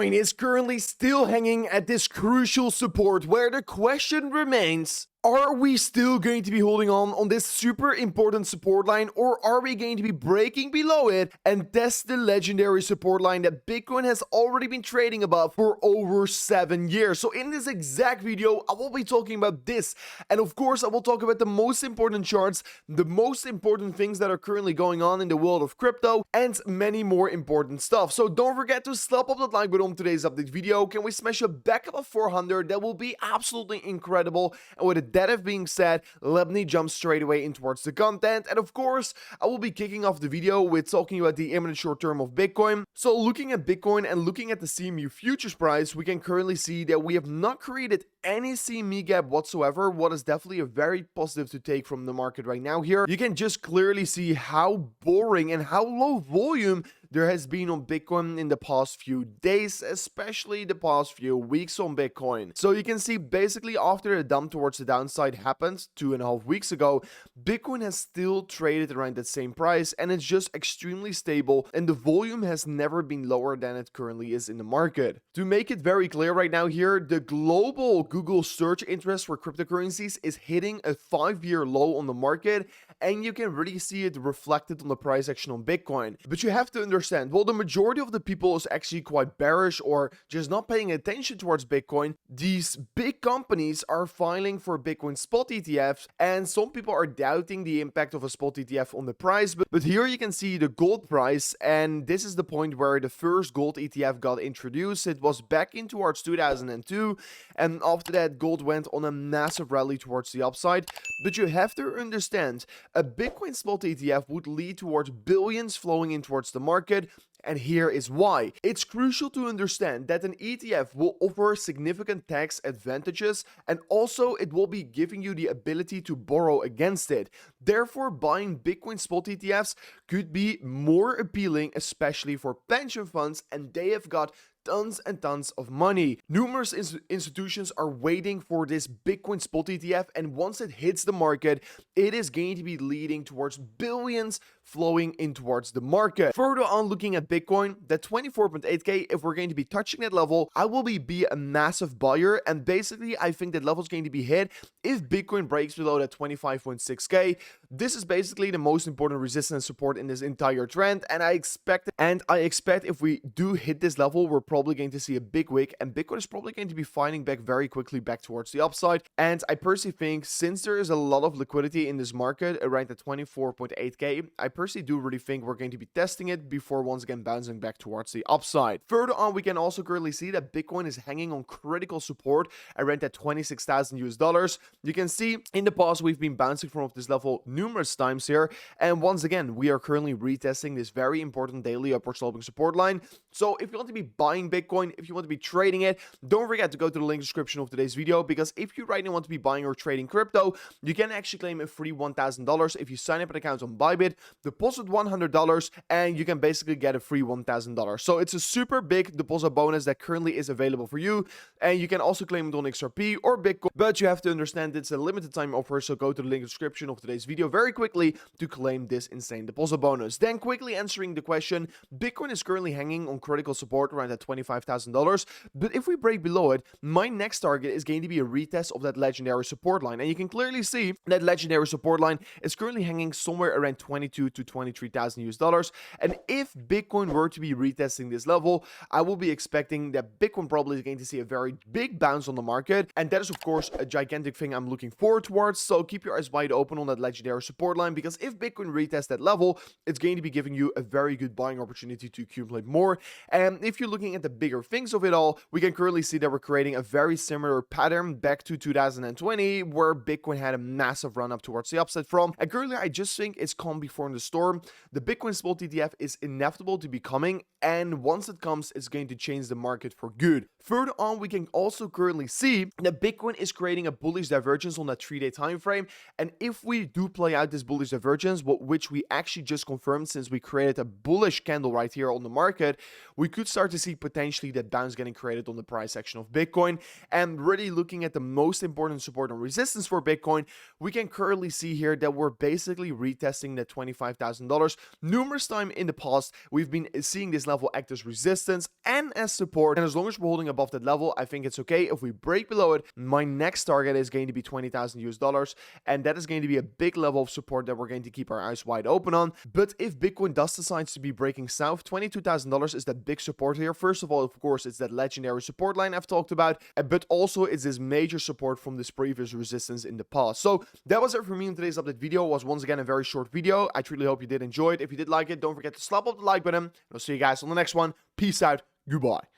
Bitcoin is currently still hanging at this crucial support where the question remains: are we still going to be holding on this super important support line, or are we going to be breaking below it and test the legendary support line that Bitcoin has already been trading above for over 7 years? So in this exact video, I will be talking about this. And of course, I will talk about the most important charts, the most important things that are currently going on in the world of crypto, and many more important stuff. So don't forget to slap up that like button on today's update video. Can we smash a back up of 400? That will be absolutely incredible. And with that being said, let me jump straight away in towards the content. And of course, I will be kicking off the video with talking about the imminent short term of Bitcoin. So looking at Bitcoin and looking at the CME futures price, we can currently see that we have not created any CME gap whatsoever, what is definitely a very positive to take from the market right now. Here you can just clearly see how boring and how low volume there has been on Bitcoin in the past few days, especially the past few weeks on Bitcoin. So you can see basically after a dump towards the downside happened 2.5 weeks ago, Bitcoin has still traded around that same price, and it's just extremely stable, and the volume has never been lower than it currently is in the market. To make it very clear right now here, the global Google search interest for cryptocurrencies is hitting a 5-year low on the market, and you can really see it reflected on the price action on Bitcoin. But you have to understand, well, the majority of the people is actually quite bearish or just not paying attention towards Bitcoin. These big companies are filing for Bitcoin spot ETFs, and some people are doubting the impact of a spot ETF on the price. But here you can see the gold price, and this is the point where the first gold ETF got introduced. It was back in towards 2002, and after that, gold went on a massive rally towards the upside. But you have to understand, a Bitcoin spot ETF would lead towards billions flowing in towards the market. And here is why. It's crucial to understand that an ETF will offer significant tax advantages, and also it will be giving you the ability to borrow against it. Therefore, buying Bitcoin spot ETFs could be more appealing, especially for pension funds, and they have got tons and tons of money. Numerous institutions are waiting for this Bitcoin spot ETF, and once it hits the market, it is going to be leading towards billions flowing in towards the market. Further on, looking at Bitcoin, that 24.8k, if we're going to be touching that level, I will be a massive buyer, and basically I think that level is going to be hit if Bitcoin breaks below that 25.6k. This is basically the most important resistance support in this entire trend, and I expect if we do hit this level, we're probably going to see a big wick, and Bitcoin is probably going to be fighting back very quickly back towards the upside. And I personally think, since there is a lot of liquidity in this market around the 24.8k, I personally do really think we're going to be testing it before once again bouncing back towards the upside. Further on, we can also currently see that Bitcoin is hanging on critical support around that $26,000. You can see in the past we've been bouncing from this level numerous times here, and once again we are currently retesting this very important daily upward sloping support line. So if you want to be buying Bitcoin, if you want to be trading it, don't forget to go to the link description of today's video, because if you right now want to be buying or trading crypto, you can actually claim a free $1,000 if you sign up an account on BYBIT, deposit $100, and you can basically get a free $1,000. So it's a super big deposit bonus that currently is available for you, and you can also claim it on XRP or Bitcoin, but you have to understand it's a limited time offer, so go to the link description of today's video very quickly to claim this insane deposit bonus. Then quickly answering the question, Bitcoin is currently hanging on critical support around that $25,000, but if we break below it, my next target is going to be a retest of that legendary support line, and you can clearly see that legendary support line is currently hanging somewhere around $22,000 to $23,000, and if Bitcoin were to be retesting this level, I will be expecting that Bitcoin probably is going to see a very big bounce on the market, and that is of course a gigantic thing I'm looking forward towards. So keep your eyes wide open on that legendary support line, because if Bitcoin retests that level, it's going to be giving you a very good buying opportunity to accumulate more. And if you're looking at the bigger things of it all, we can currently see that we're creating a very similar pattern back to 2020, where Bitcoin had a massive run up towards the upside from, and currently I just think it's calm before the storm. The Bitcoin spot ETF is inevitable to be coming, and once it comes, it's going to change the market for good. Further on, we can also currently see that Bitcoin is creating a bullish divergence on that 3-day time frame, and if we do play out this bullish divergence, which we actually just confirmed since we created a bullish candle right here on the market, we could start to see potentially that bounce getting created on the price action of Bitcoin. And really looking at the most important support and resistance for Bitcoin, we can currently see here that we're basically retesting the $25,000 $25,000. Numerous times in the past, we've been seeing this level act as resistance and as support. And as long as we're holding above that level, I think it's okay. If we break below it, my next target is going to be 20,000 US dollars. And that is going to be a big level of support that we're going to keep our eyes wide open on. But if Bitcoin does decide to be breaking south, $22,000 is that big support here. First of all, of course, it's that legendary support line I've talked about, but also it's this major support from this previous resistance in the past. So that was it for me in today's update video. It was once again a very short video. I truly hope you did enjoy it. If you did like it, don't forget to slap up the like button. And I'll see you guys on the next one. Peace out. Goodbye.